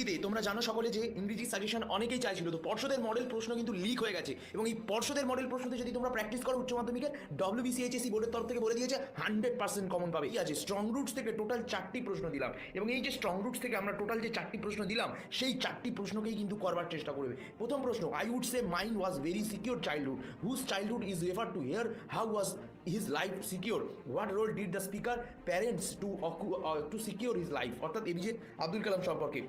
ইংরেজিতে তোমরা জানো সকলে যে ইংরেজি সাজেশন অনেকেই চাইছিল, তো পর্ষদের মডেল প্রশ্ন কিন্তু লিক হয়ে গেছে এবং এই পর্ষদের মডেল প্রশ্নতে যদি তোমরা প্র্যাকটিস করো উচ্চ মাধ্যমিকের WBCHSC বোর্ডের তরফ থেকে বলে দিয়েছে 100% কমন পাবে। কি আছে, স্ট্রং রুটস থেকে টোটাল 4টি প্রশ্ন দিলাম এবং এই যে স্ট্রং রুটস থেকে আমরা টোটাল যে 4টি প্রশ্ন দিলাম সেই 4টি প্রশ্নকেই কিন্তু করবার চেষ্টা করবে। প্রথম প্রশ্ন, I would say mind was very secure childhood, whose childhood is refer to here, how was his life secure, what role did the speaker parents to secure his life, অর্থাৎ এপিজে আব্দুল কালাম সম্পর্কে।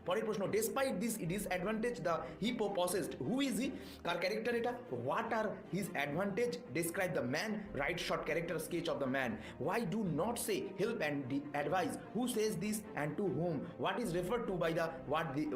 পরের প্রশ্ন, despite this disadvantage the hippo possessed, who is he, কার character এটা, what are his advantage, describe the man, write short character sketch of the man, why do not say help and advice, who says this and to whom, what is refer to by the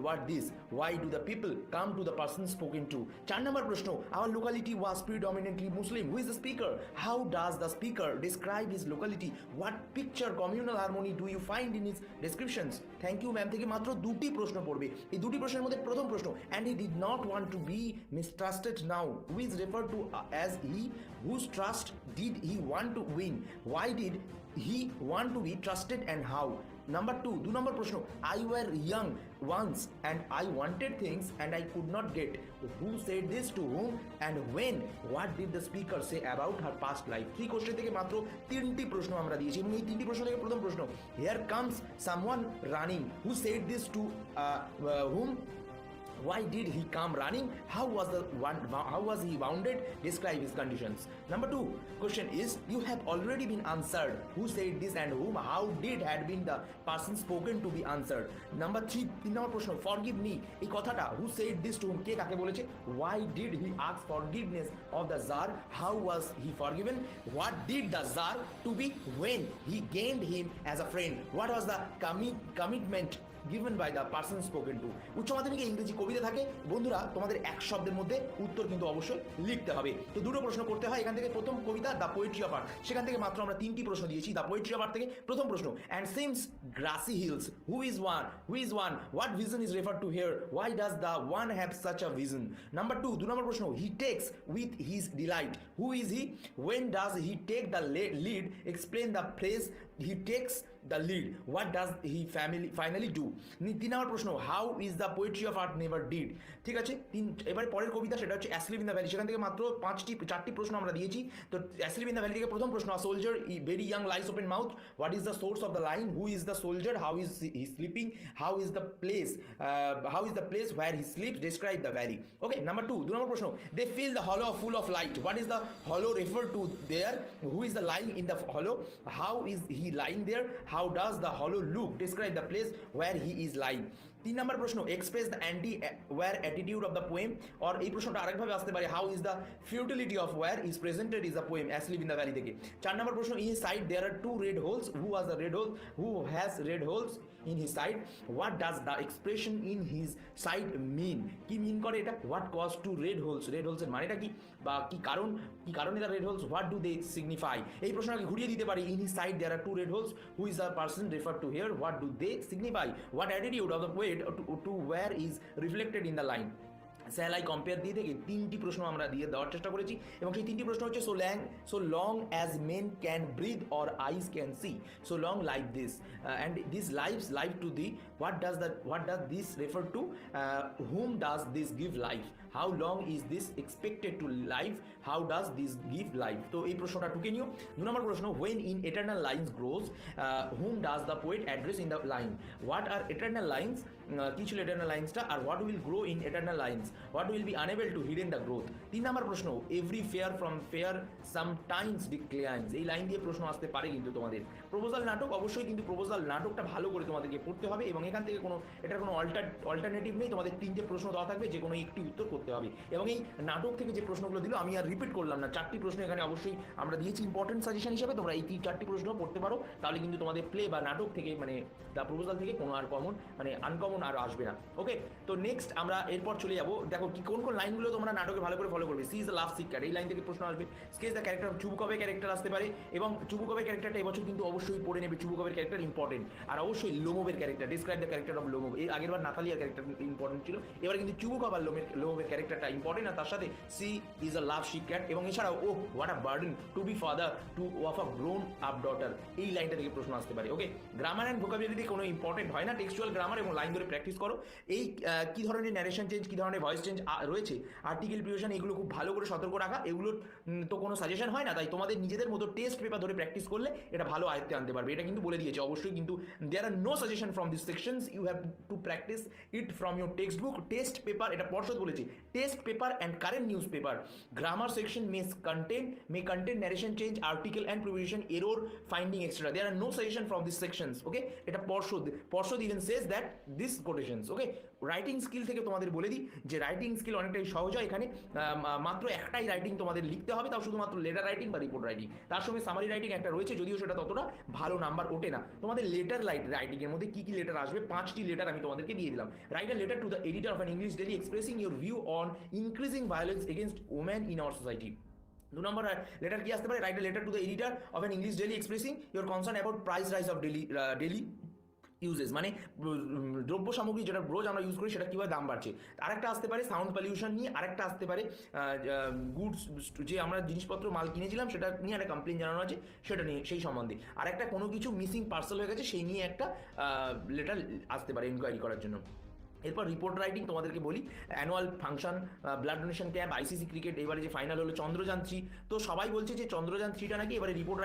what this, why do the people come to the person spoken to. 4 number প্রশ্ন, our locality was predominantly Muslim, who is the speaker, how does the speaker describe his locality, what picture communal harmony do you find in his descriptions. Thank you ma'am থেকে মাত্র 2টি প্রশ্ন পড়বে। এই 2টি প্রশ্নের মধ্যে প্রথম প্রশ্ন, and he did not want to be mistrusted now, who is refer to as he, whose trust did he want to win, why did he want to be trusted and how. Number 2 নম্বর প্রশ্ন, I were young once and I wanted things and I could not get, who said this to whom and when, what did the speaker say about her past life. 3 question থেকে মাত্র 3টি প্রশ্ন আমরা দিয়েছি এবং এই 3টি প্রশ্ন থেকে প্রথম প্রশ্ন, here comes someone running, who said this to whom, why did he come running, how was he wounded, describe his conditions. Number 2 question is, you have already been answered, who said this and whom, how did had been the person spoken to be answered. Number 3 নম্বর প্রশ্ন, forgive me, এই কথাটা who said this to whom, কে কাকে বলেছে, why did he ask forgiveness of the Tsar, how was he forgiven, what did the Tsar to be when he gained him as a friend, what was the commitment given by the person spoken to. উচ্চ মাধ্যমিকে ইংরেজি কবিতা থাকে বন্ধুরা, তোমাদের 1 শব্দের মধ্যে উত্তর কিন্তু অবশ্যই লিখতে হবে। তো 2টো প্রশ্ন করতে হয় এখান থেকে। প্রথম কবিতা দ্য পোয়েট্রি অফ আর্ট, সেখান থেকে মাত্র আমরা 3টি প্রশ্ন দিয়েছি। দ্য পোয়েট্রি অফ আর্ট থেকে প্রথম প্রশ্ন, and seems grassy hills, who is one, what vision is refer to here, why does the one have such a vision. Number 2 নম্বর প্রশ্ন, he takes with his delight, who is he, when does he take the lead, explain the phrase he takes the lead, what does he finally do. 3 নম্বর প্রশ্ন, how is the poetry of art never did. ঠিক আছে, এবারে পরের কবিতা সেটা হচ্ছে asleep in the valley, সেখান থেকে মাত্র 4টি প্রশ্ন আমরা দিয়েছি। তো অ্যাসলিপ ইন দ্য ভ্যালি থেকে প্রথম প্রশ্ন, a soldier very young lies open mouth, what is the source of the line, who is the soldier, how is he sleeping, how is the place where he sleeps, describe the valley. Okay, number 2 নম্বর প্রশ্ন, they fill the hollow full of light, what is the hollow refer to there, who is the lying in the hollow, how is he lying there, how does the হলো look, describe the place where he is lying. 3 নম্বর প্রশ্ন, express the anti war attitude of the poem, or এই প্রশ্নটা আরেকভাবে আসতে পারে, how is the futility of war is presented is the poem asleep in the valley থেকে। 4 number প্রশ্ন, in his side there are 2 red holes, who was the red hole, who has red holes in his side, what does the expression in his side mean, কি mean করে এটা, what cause to red holes, red হোলসের মানেটা কি, বা কি কারণে the red holes, what do they signify. এই প্রশ্নটাকে ঘুরিয়ে দিতে পারি, in his side there are 2 red holes, who is the person refer to here, what do they signify, what attitude of the poet to war is reflected in the line. স্যালাই compare দিয়ে থেকে 3টি প্রশ্ন আমরা দিয়ে দেওয়ার চেষ্টা করেছি এবং সেই 3টি প্রশ্ন হচ্ছে, so long as men can breathe or eyes can see, so long like this, and this life to thee, what does this refer to, whom does this give life, how long is this expected to life, how does this give life. তো এই প্রশ্নটা টুকে নিও। 2 নম্বর প্রশ্ন, when in eternal lines grows, whom does the poet address in the line, what are eternal lines, কি ছিল eternal লাইন্সটা, আর what will grow in eternal lines, what will be unable to hidden the growth। 3 নম্বর প্রশ্ন, every fair from fair sometimes declines, এই line দিয়ে প্রশ্ন আসতে পারে কিন্তু তোমাদের। প্রপোজাল নাটক, অবশ্যই কিন্তু প্রপোজাল নাটকটা ভালো করে তোমাদেরকে পড়তে হবে এবং এখান থেকে এটার কোনো অল্টারনেটিভ নেই, তোমাদের 3টে প্রশ্ন দেওয়া থাকবে, যে কোনো একটি উত্তর করতে হবে। এবং এই নাটক থেকে যে প্রশ্নগুলো দিল আমি আর রিপিট করলাম না, 4টি প্রশ্ন এখানে অবশ্যই আমরা দিয়েছি ইম্পর্টেন্ট সাজেশন হিসাবে, তোমরা এই 4টি প্রশ্ন পড়তে পারো, তাহলে কিন্তু তোমাদের প্লে বা নাটক থেকে মানে দ্য প্রপোজাল থেকে কোনো আর আনকমন আর আসবে না। ওকে, তো নেক্সট আমরা এরপর চলে যাবো, দেখো কি কোন লাইনগুলো তোমরা নাটকে ভালো করে ফলো করবে। She is the love seeker, এই লাইন থেকে প্রশ্ন আসবে। স্কেচ দ্য ক্যারেক্টার, চুবুকবের ক্যারেক্টার আসতে পারে এবং চুবুকবের ক্যারেক্টারটা এবছর কিন্তু অবশ্যই পড়ে নেবে, চুবুকবের ক্যারেক্টার ইম্পর্টেন্ট। আর অবশ্যই লোমোভের character, describe the character of Lomov, এই আগেরবার নাতালিয়ার ক্যারেক্টার ইম্পর্টেন্ট ছিল, এবার কিন্তু চুবুকব আর লোমোভের ক্যারেক্টারটা ইম্পর্টেন্ট। আর তার সাথে she is a love seeker এবং এছাড়াও ও what a burden to be father to of a grown up daughter, এই লাইনটা থেকে প্রশ্ন আসতে পারে। ওকে, গ্রামার অ্যান্ড ভোকাবুলারি কোনো ইম্পর্টেন্ট হয় না, টেক্সচুয়াল গ্রামার এবং লাইন ধরে প্র্যাকটিস করো। এই কী ধরনের ন্যারেশন চেঞ্জ, কী ধরনের ভয়েস চেঞ্জ রয়েছে, আর্টিকেল প্রিপারেশন, এগুলো খুব ভালো করে সতর্ক রাখা, এগুলোর তো কোনো সাজেশন হয় না, তাই তোমাদের নিজেদের মতো টেস্ট পেপার ধরে প্র্যাকটিস করলে এটা ভালো আয়ত্তে আনতে পারবে। এটা কিন্তু বলে দিয়েছে অবশ্যই, কিন্তু there are no suggestion from this sections, you have to practise it from your text book. Test paper, এটা পর্ষদ বলেছে, test paper and current news grammar section may contain narration change, article and preposition error finding extra. There are no suggestion from these sections. Okay, এটা পর্ষদ even says that this quotations. Okay, writing skill থেকে তোমাদের বলে দিই যে writing skill অনেকটাই সহজ হয়। এখানে মাত্র একটাই রাইটিং তোমাদের লিখতে হবে, তাও শুধুমাত্র লেটার রাইটিং বা রিপোর্ট রাইটিং। তার সঙ্গে সামারি রাইটিং একটা রয়েছে, যদিও সেটা ততটা ভালো নাম্বার ওঠে না। তোমাদের লেটার রাইটিং এর মধ্যে কি কি লেটার আসবে, 5টি লেটার আমি তোমাদেরকে দিয়ে দিলাম। Write a letter to the editor of an English daily expressing your view on increasing violence against women in our society. 2 number letter কি আসতে পারে, write a letter to the editor of an English daily expressing your concern about price rise of daily uses, মানে দ্রব্য সামগ্রী যেটা রোজ আমরা use করি সেটা কীভাবে দাম বাড়ছে। আরেকটা আসতে পারে সাউন্ড পলিউশন নিয়ে, আরেকটা আসতে পারে গুডস, যে আমরা জিনিসপত্র মাল কিনেছিলাম সেটা নিয়ে একটা কমপ্লেন জানানো আছে, সেটা নিয়ে সেই সম্বন্ধে। আরেকটা কোনো কিছু মিসিং পার্সেল হয়ে গেছে সেই নিয়ে একটা লেটার আসতে পারে এনকোয়ারি করার জন্য। এরপর রিপোর্ট রাইটিং তোমাদেরকে বলি, annual function, blood donation camp, ICC cricket, এবারে যে ফাইনাল হলো চন্দ্রযান 3, তো সবাই বলছে যে চন্দ্রযান 3টা নাকি এবারে রিপোর্ট